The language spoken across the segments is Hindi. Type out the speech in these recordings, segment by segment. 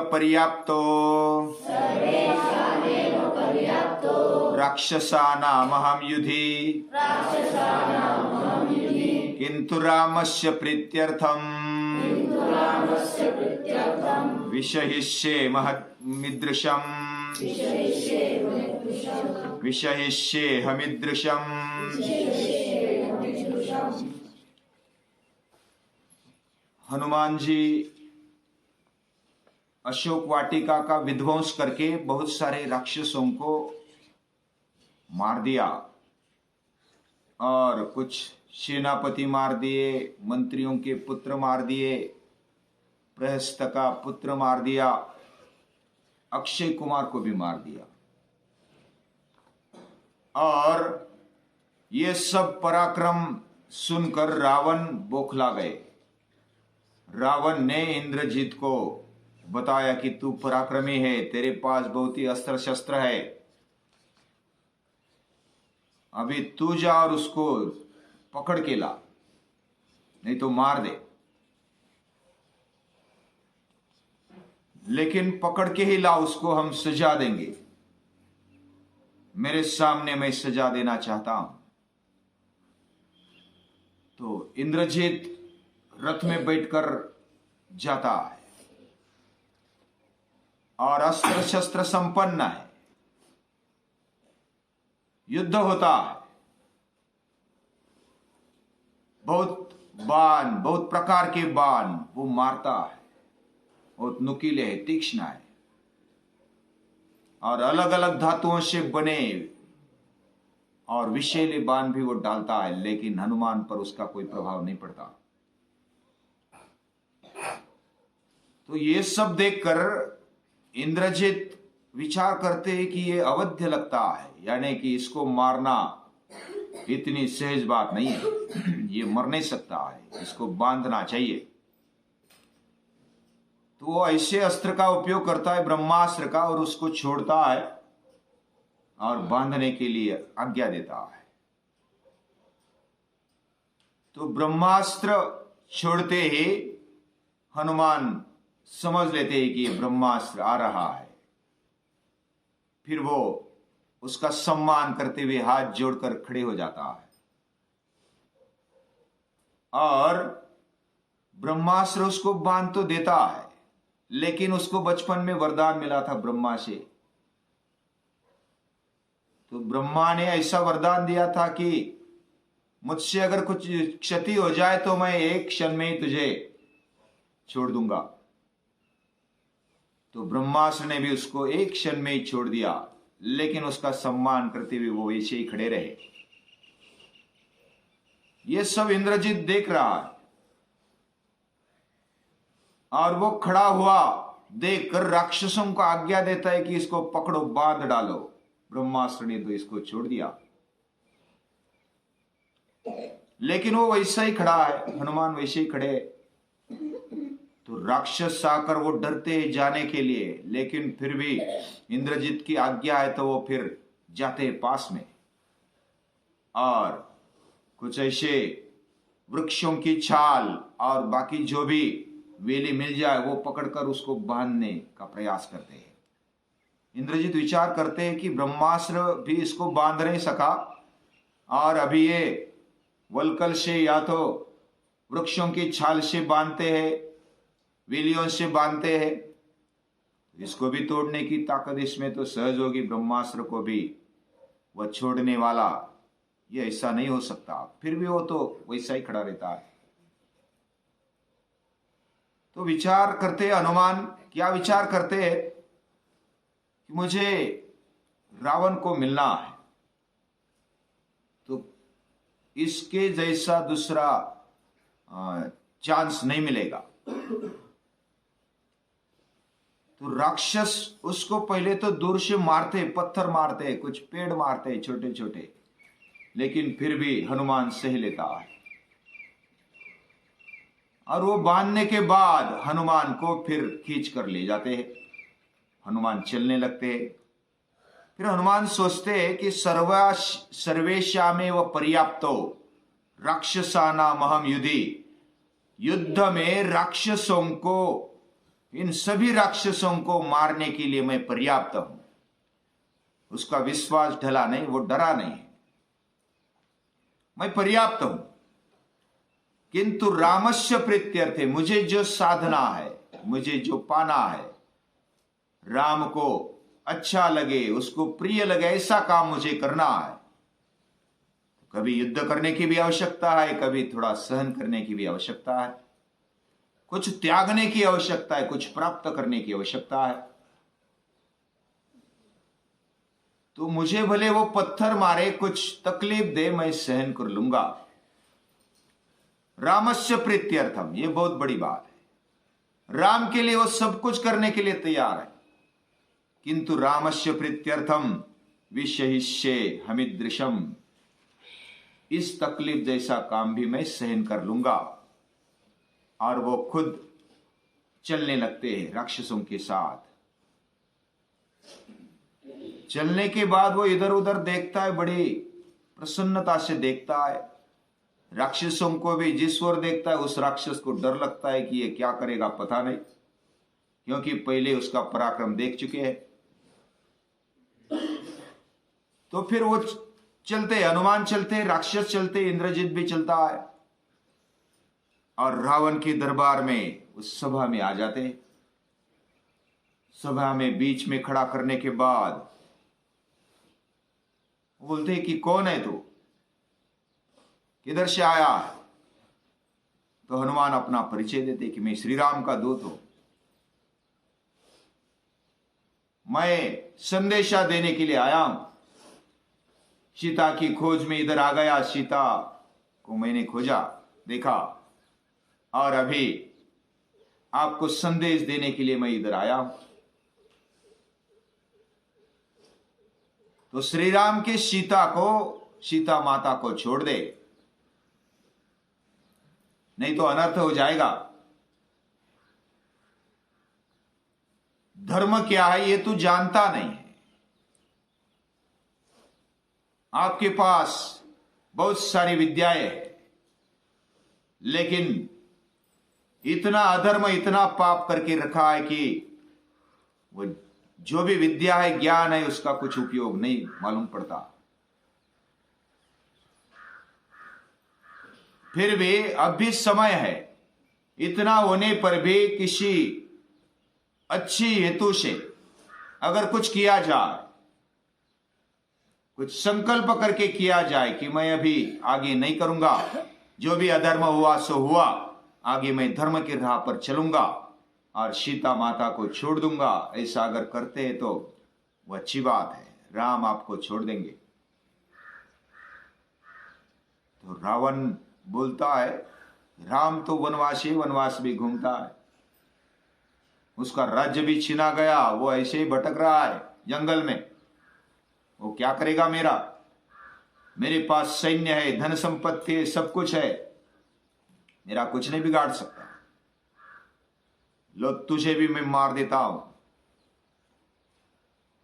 पर्याप्तो राक्षसानामहं युधि किन्तु रामस्य प्रीत्यर्थम् विषयिष्ये महमीदृशम् विषयिष्येऽहमीदृशम्। हनुमान जी अशोक वाटिका का विध्वंस करके बहुत सारे राक्षसों को मार दिया और कुछ सेनापति मार दिए, मंत्रियों के पुत्र मार दिए, प्रहस्त का पुत्र मार दिया, अक्षय कुमार को भी मार दिया। और ये सब पराक्रम सुनकर रावण बौखला गए। रावण ने इंद्रजीत को बताया कि तू पराक्रमी है, तेरे पास बहुत ही अस्त्र शस्त्र है, अभी तू जा और उसको पकड़ के ला, नहीं तो मार दे। लेकिन पकड़ के ही ला उसको, हम सजा देंगे। मेरे सामने मैं सजा देना चाहता हूं। तो इंद्रजीत रथ में बैठकर जाता है और अस्त्र शस्त्र संपन्न है, युद्ध होता है। बहुत प्रकार के बाण वो मारता है, बहुत नुकीले है, तीक्ष्ण है और अलग अलग धातुओं से बने और विषैले बाण भी वो डालता है, लेकिन हनुमान पर उसका कोई प्रभाव नहीं पड़ता। तो ये सब देखकर इंद्रजित विचार करते हैं कि ये अवध्य लगता है, यानी कि इसको मारना इतनी सहज बात नहीं है, ये मर नहीं सकता है, इसको बांधना चाहिए। तो वो ऐसे अस्त्र का उपयोग करता है, ब्रह्मास्त्र का, और उसको छोड़ता है और बांधने के लिए आज्ञा देता है। तो ब्रह्मास्त्र छोड़ते ही हनुमान समझ लेते हैं कि ब्रह्मास्त्र आ रहा है। फिर वो उसका सम्मान करते हुए हाथ जोड़कर खड़े हो जाता है और ब्रह्मास्त्र उसको बांध तो देता है, लेकिन उसको बचपन में वरदान मिला था ब्रह्मा से। तो ब्रह्मा ने ऐसा वरदान दिया था कि मुझसे अगर कुछ क्षति हो जाए तो मैं एक क्षण में ही तुझे छोड़ दूंगा। तो ब्रह्मास्त्र ने भी उसको एक क्षण में ही छोड़ दिया, लेकिन उसका सम्मान करते हुए वो ऐसे ही खड़े रहे। ये सब इंद्रजीत देख रहा है और वो खड़ा हुआ देखकर राक्षसों को आज्ञा देता है कि इसको पकड़ो, बांध डालो। ब्रह्मास्त्र ने तो इसको छोड़ दिया, लेकिन वो वैसा ही खड़ा है, हनुमान वैसे ही खड़े। तो राक्षस आकर वो डरते जाने के लिए, लेकिन फिर भी इंद्रजीत की आज्ञा है तो वो फिर जाते पास में और कुछ ऐसे वृक्षों की छाल और बाकी जो भी वेली मिल जाए वो पकड़कर उसको बांधने का प्रयास करते हैं। इंद्रजीत विचार करते हैं कि ब्रह्मास्त्र भी इसको बांध नहीं सका और अभी ये वलकल से या तो वृक्षों की छाल से बांधते हैं, वेलियों से बांधते हैं, इसको भी तोड़ने की ताकत इसमें तो सहज होगी। ब्रह्मास्त्र को भी वह छोड़ने वाला, ये ऐसा नहीं हो सकता। फिर भी वो तो वैसा ही खड़ा रहता है। तो विचार करते हनुमान क्या विचार करते हैं कि मुझे रावण को मिलना है, तो इसके जैसा दूसरा चांस नहीं मिलेगा। तो राक्षस उसको पहले तो दूर से मारते, पत्थर मारते, कुछ पेड़ मारते छोटे छोटे, लेकिन फिर भी हनुमान सह लेता है। और वो बांधने के बाद हनुमान को फिर खींच कर ले जाते हैं। हनुमान चलने लगते हैं। फिर हनुमान सोचते हैं कि सर्वेशामेव पर्याप्तो राक्षसानामहं युधि, युद्ध में राक्षसों को इन सभी राक्षसों को मारने के लिए मैं पर्याप्त हूं। उसका विश्वास ढला नहीं, वो डरा नहीं, मैं पर्याप्त हूं। किंतु रामस्य प्रीत्यर्थे, मुझे जो साधना है, मुझे जो पाना है, राम को अच्छा लगे, उसको प्रिय लगे, ऐसा काम मुझे करना है। कभी युद्ध करने की भी आवश्यकता है, कभी थोड़ा सहन करने की भी आवश्यकता है, कुछ त्यागने की आवश्यकता है, कुछ प्राप्त करने की आवश्यकता है। तो मुझे भले वो पत्थर मारे, कुछ तकलीफ दे, मैं सहन कर लूंगा। रामस्य प्रीत्यर्थम, ये बहुत बड़ी बात है। राम के लिए वो सब कुछ करने के लिए तैयार है। किंतु रामस्य प्रीत्यर्थम विषहिष्ये हमिदृशम, इस तकलीफ जैसा काम भी मैं सहन कर लूंगा। और वो खुद चलने लगते हैं राक्षसों के साथ। चलने के बाद वो इधर उधर देखता है, बड़ी प्रसन्नता से देखता है। राक्षसों को भी जिस ओर देखता है, उस राक्षस को डर लगता है कि ये क्या करेगा पता नहीं, क्योंकि पहले उसका पराक्रम देख चुके हैं। तो फिर वो चलते, हनुमान चलते, राक्षस चलते, इंद्रजित भी चलता है, और रावण के दरबार में, उस सभा में आ जाते। सभा में बीच में खड़ा करने के बाद बोलते कि कौन है तू, किधर से आया है? तो हनुमान अपना परिचय देते कि मैं श्री राम का दूत हूं, मैं संदेशा देने के लिए आया हूं। सीता की खोज में इधर आ गया, सीता को मैंने खोजा, देखा, और अभी आपको संदेश देने के लिए मैं इधर आया हूं। तो श्री राम के सीता माता को छोड़ दे, नहीं तो अनर्थ हो जाएगा। धर्म क्या है ये तू जानता नहीं है। आपके पास बहुत सारी विद्याएं हैं, लेकिन इतना अधर्म, इतना पाप करके रखा है कि वो जो भी विद्या है, ज्ञान है, उसका कुछ उपयोग नहीं मालूम पड़ता। फिर भी अब भी समय है, इतना होने पर भी किसी अच्छी हेतु से अगर कुछ किया जाए, कुछ संकल्प करके किया जाए कि मैं अभी आगे नहीं करूंगा, जो भी अधर्म हुआ सो हुआ, आगे मैं धर्म की राह पर चलूंगा और सीता माता को छोड़ दूंगा, ऐसा अगर करते हैं तो वो अच्छी बात है, राम आपको छोड़ देंगे। तो रावण बोलता है, राम तो वनवासी, वनवास भी घूमता है, उसका राज्य भी छीना गया, वो ऐसे ही भटक रहा है जंगल में, वो क्या करेगा मेरे पास सैन्य है, धन संपत्ति है, सब कुछ है, मेरा कुछ नहीं बिगाड़ सकता। लो तुझे भी मैं मार देता हूं।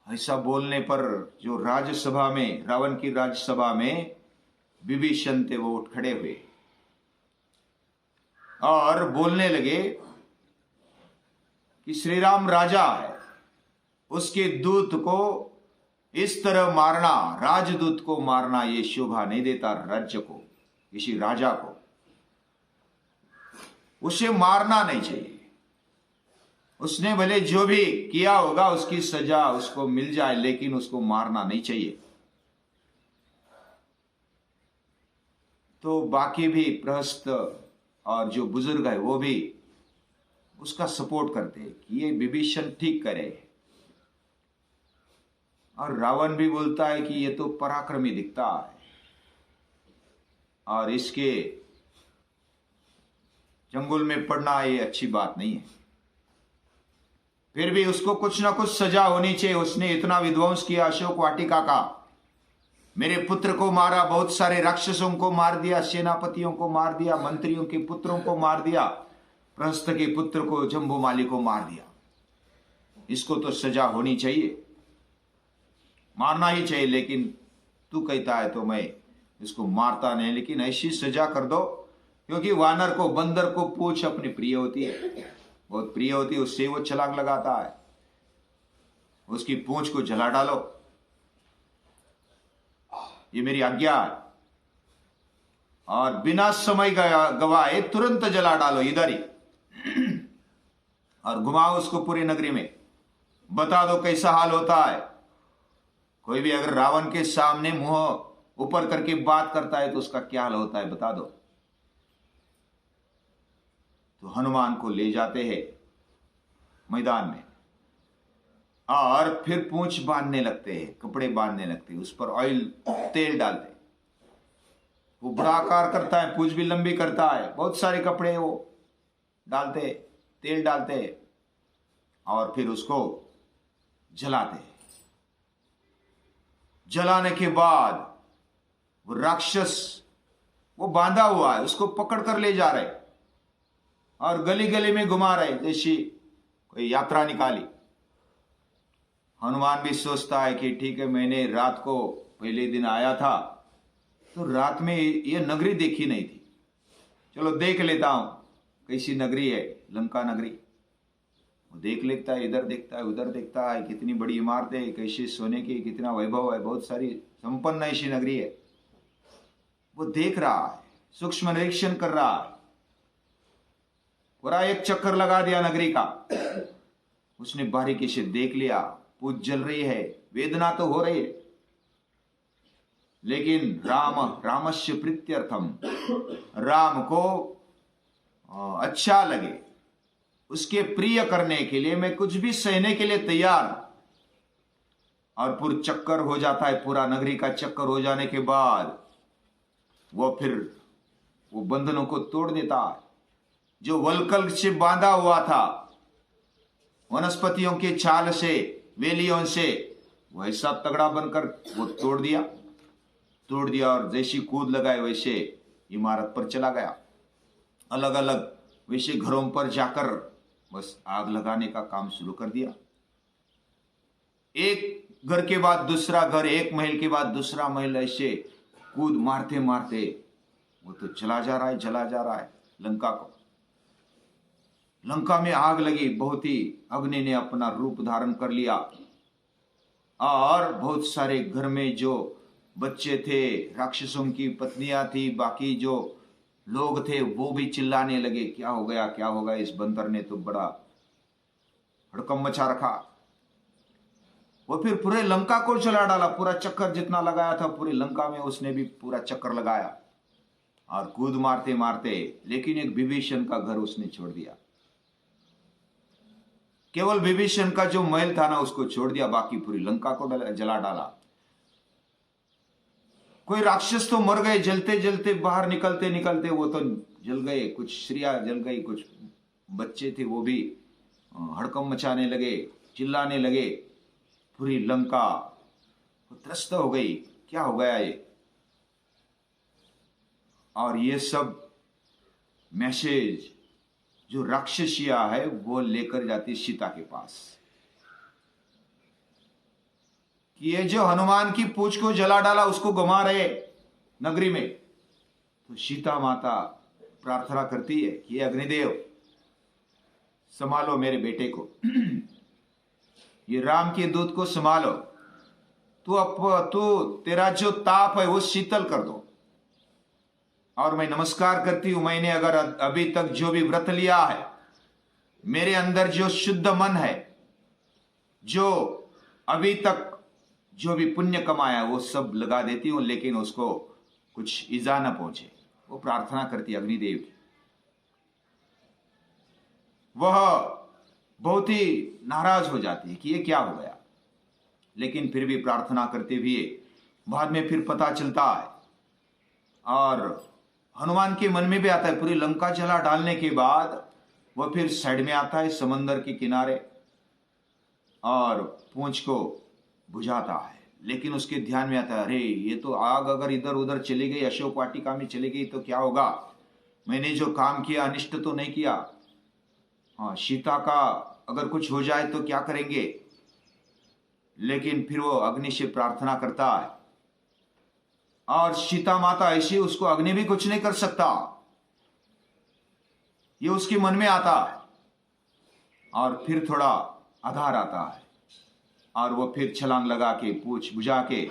ऐसा बोलने पर जो राज्यसभा में, रावण की राज्यसभा में विभीषण थे, वो उठ खड़े हुए और बोलने लगे कि श्री राम राजा है, उसके दूत को इस तरह मारना, राजदूत को मारना, ये शोभा नहीं देता राज्य को, किसी राजा को उसे मारना नहीं चाहिए। उसने भले जो भी किया होगा उसकी सजा उसको मिल जाए, लेकिन उसको मारना नहीं चाहिए। तो बाकी भी प्रहस्त और जो बुजुर्ग है वो भी उसका सपोर्ट करते हैं कि ये विभीषण ठीक करे। और रावण भी बोलता है कि ये तो पराक्रमी दिखता है और इसके जंगल में पड़ना ये अच्छी बात नहीं है, फिर भी उसको कुछ ना कुछ सजा होनी चाहिए। उसने इतना विध्वंस किया अशोक वाटिका का, मेरे पुत्र को मारा, बहुत सारे राक्षसों को मार दिया, सेनापतियों को मार दिया, मंत्रियों के पुत्रों को मार दिया, प्रहस्त के पुत्र को, जम्बूमाली को मार दिया। इसको तो सजा होनी चाहिए, मारना ही चाहिए। लेकिन तू कहता है तो मैं इसको मारता नहीं, लेकिन ऐसी सजा कर दो, क्योंकि वानर को, बंदर को पूंछ अपनी प्रिय होती है। बहुत प्रिय होती है, उससे वो छलांग लगाता है। उसकी पूंछ को जला डालो, ये मेरी आज्ञा है, और बिना समय गवाए तुरंत जला डालो इधर ही, और घुमाओ उसको पूरी नगरी में। बता दो कैसा हाल होता है। कोई भी अगर रावण के सामने मुंह ऊपर करके बात करता है तो उसका क्या हाल होता है, बता दो। तो हनुमान को ले जाते हैं मैदान में, और फिर पूंछ बांधने लगते हैं, कपड़े बांधने लगते हैं, उस पर ऑयल तेल डालते। वो बड़ा आकार करता है, पूंछ भी लंबी करता है, बहुत सारे कपड़े वो डालते, तेल डालते, और फिर उसको जलाते। जलाने के बाद वो राक्षस, वो बांधा हुआ है, उसको पकड़ कर ले जा रहे और गली गली में घुमा रहे जैसी कोई यात्रा निकाली। हनुमान भी सोचता है कि ठीक है, मैंने रात को पहले दिन आया था तो रात में ये नगरी देखी नहीं थी, चलो देख लेता हूं कैसी नगरी है, लंका नगरी। वो देख लेता है, इधर देखता है, उधर देखता है, कितनी बड़ी इमारत है, कैसे सोने की, कितना वैभव है, बहुत सारी संपन्न ऐसी नगरी है। वो देख रहा है, सूक्ष्म निरीक्षण कर रहा है, पूरा एक चक्कर लगा दिया नगरी का। उसने बारीकी से देख लिया, पूंछ जल रही है, वेदना तो हो रही है, लेकिन रामस्य प्रीत्यर्थम, राम को अच्छा लगे, उसके प्रिय करने के लिए मैं कुछ भी सहने के लिए तैयार। और पूरा चक्कर हो जाता है, पूरा नगरी का चक्कर हो जाने के बाद वो फिर वो बंधनों को तोड़ देता है। जो वलकल से बांधा हुआ था, वनस्पतियों के छाल से, वेलियों से, वो ऐसा तगड़ा बनकर वो तोड़ दिया और जैसी कूद लगाए वैसे इमारत पर चला गया। अलग अलग वैसे घरों पर जाकर बस आग लगाने का काम शुरू कर दिया। एक घर के बाद दूसरा घर, एक महल के बाद दूसरा महल, ऐसे कूद मारते मारते वो तो चला जा रहा है लंका को। लंका में आग लगी, बहुत ही अग्नि ने अपना रूप धारण कर लिया, और बहुत सारे घर में जो बच्चे थे, राक्षसों की पत्नियां थी, बाकी जो लोग थे वो भी चिल्लाने लगे, क्या हो गया, इस बंदर ने तो बड़ा हड़कंप मचा रखा। वो फिर पूरे लंका को जला डाला, पूरा चक्कर जितना लगाया था पूरी लंका में उसने भी पूरा चक्कर लगाया, और कूद मारते मारते, लेकिन एक विभीषण का घर उसने छोड़ दिया। केवल विभीषण का जो महल था ना उसको छोड़ दिया, बाकी पूरी लंका को जला डाला। कोई राक्षस तो मर गए, जलते जलते बाहर निकलते निकलते वो तो जल गए, कुछ स्त्रियां जल गई, कुछ बच्चे थे वो भी हड़कंप मचाने लगे, चिल्लाने लगे। पूरी लंका त्रस्त हो गई, क्या हो गया ये। और ये सब मैसेज जो राक्षसिया है वो लेकर जाती सीता के पास कि ये जो हनुमान की पूंछ को जला डाला उसको घुमा रहे नगरी में। तो सीता माता प्रार्थना करती है कि अग्निदेव संभालो मेरे बेटे को, ये राम के दूत को संभालो, तू तेरा जो ताप है वो शीतल कर दो। और मैं नमस्कार करती हूं, मैंने अगर अभी तक जो भी व्रत लिया है, मेरे अंदर जो शुद्ध मन है, जो अभी तक जो भी पुण्य कमाया वो सब लगा देती हूं, लेकिन उसको कुछ इजा न पहुंचे। वो प्रार्थना करती अग्निदेव की। वह बहुत ही नाराज हो जाती है कि ये क्या हो गया, लेकिन फिर भी प्रार्थना करते हुए बाद में फिर पता चलता है, और हनुमान के मन में भी आता है, पूरी लंका जला डालने के बाद वह फिर साइड में आता है समंदर के किनारे और पूंछ को बुझाता है। लेकिन उसके ध्यान में आता है, अरे ये तो आग अगर इधर उधर चली गई, अशोक वाटिका में चली गई तो क्या होगा, मैंने जो काम किया अनिष्ट तो नहीं किया। हाँ, सीता का अगर कुछ हो जाए तो क्या करेंगे। लेकिन फिर वो अग्नि से प्रार्थना करता है, और सीता माता ऐसी, उसको अग्नि भी कुछ नहीं कर सकता, ये उसके मन में आता है। और फिर थोड़ा आधार आता है और वो फिर छलांग लगा के पूछ बुझा के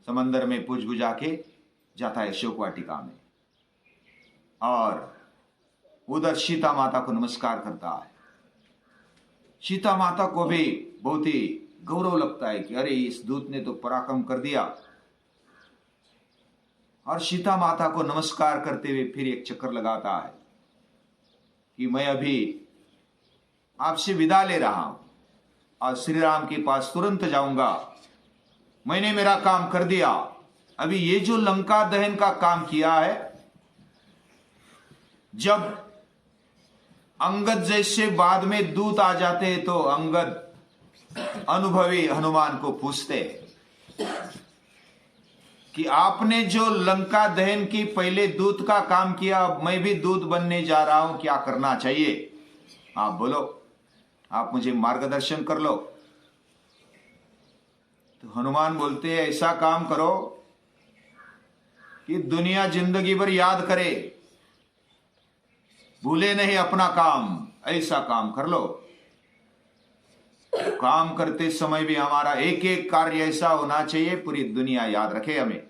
समंदर में पूछ बुझा के जाता है शोक वाटिका में और उधर सीता माता को नमस्कार करता है। सीता माता को भी बहुत ही गौरव लगता है कि अरे इस दूत ने तो पराक्रम कर दिया। और सीता माता को नमस्कार करते हुए फिर एक चक्कर लगाता है कि मैं अभी आपसे विदा ले रहा हूं और श्री राम के पास तुरंत जाऊंगा। मैंने मेरा काम कर दिया। अभी ये जो लंका दहन का काम किया है, जब अंगद जैसे बाद में दूत आ जाते हैं तो अंगद अनुभवी हनुमान को पूछते कि आपने जो लंका दहन की पहले दूत का काम किया, अब मैं भी दूत बनने जा रहा हूं, क्या करना चाहिए आप बोलो, आप मुझे मार्गदर्शन कर लो। तो हनुमान बोलते हैं ऐसा काम करो कि दुनिया जिंदगी भर याद करे, भूले नहीं अपना काम, ऐसा काम कर लो। काम करते समय भी हमारा एक एक कार्य ऐसा होना चाहिए पूरी दुनिया याद रखे हमें।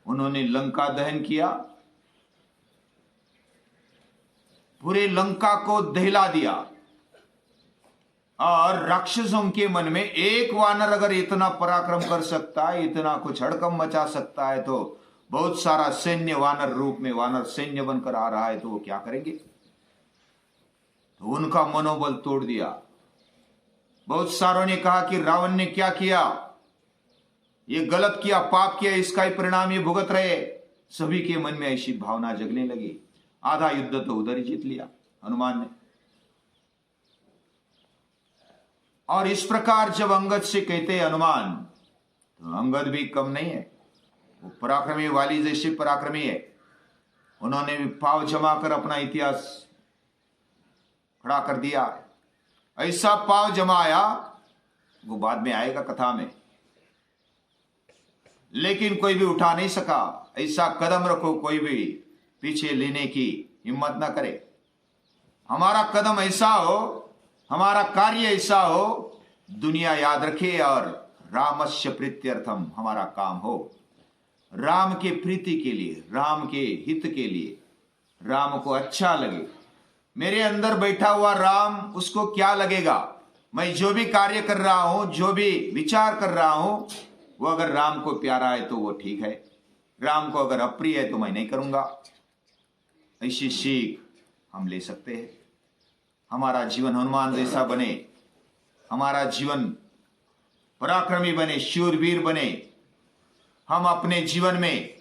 उन्होंने लंका दहन किया, पूरे लंका को दहला दिया और राक्षसों के मन में एक वानर अगर इतना पराक्रम कर सकता है, इतना कुछ हड़कंप मचा सकता है, तो बहुत सारा सैन्य वानर रूप में वानर सैन्य बनकर आ रहा है तो वो क्या करेंगे। तो उनका मनोबल तोड़ दिया। बहुत सारों ने कहा कि रावण ने क्या किया, ये गलत किया, पाप किया, इसका ही परिणाम ये भुगत रहे। सभी के मन में ऐसी भावना जगने लगी। आधा युद्ध तो उधर ही जीत लिया हनुमान ने। और इस प्रकार जब अंगद से कहते हनुमान, तो अंगद भी कम नहीं है, वो पराक्रमी वाली जैसे पराक्रमी है। उन्होंने भी पाव जमा कर अपना इतिहास खड़ा कर दिया। ऐसा पाव जमाया, वो बाद में आएगा कथा में, लेकिन कोई भी उठा नहीं सका। ऐसा कदम रखो कोई भी पीछे लेने की हिम्मत ना करे। हमारा कदम ऐसा हो, हमारा कार्य ऐसा हो, दुनिया याद रखे और रामस्य प्रीत्यर्थम हमारा काम हो। राम के प्रीति के लिए, राम के हित के लिए, राम को अच्छा लगे। मेरे अंदर बैठा हुआ राम, उसको क्या लगेगा, मैं जो भी कार्य कर रहा हूं, जो भी विचार कर रहा हूं, वो अगर राम को प्यारा है तो वो ठीक है, राम को अगर अप्रिय है तो मैं नहीं करूंगा। ऐसी सीख हम ले सकते हैं। हमारा जीवन हनुमान जैसा बने, हमारा जीवन पराक्रमी बने, शूरवीर बने। हम अपने जीवन में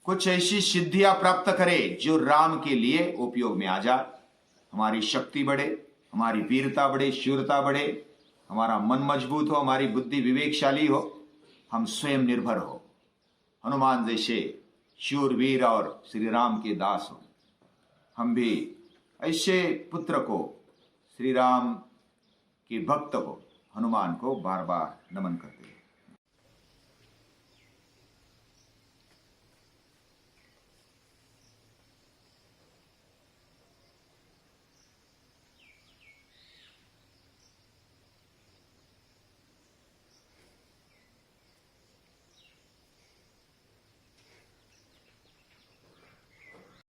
कुछ ऐसी सिद्धियां प्राप्त करें जो राम के लिए उपयोग में आ जाए। हमारी शक्ति बढ़े, हमारी वीरता बढ़े, शूरता बढ़े, हमारा मन मजबूत हो, हमारी बुद्धि विवेकशाली हो, हम स्वयं निर्भर हो, हनुमान जैसे शूरवीर और श्री राम के दास हो। हम भी ऐसे पुत्र को, श्री राम के भक्त को, हनुमान को बार बार नमन करते हैं।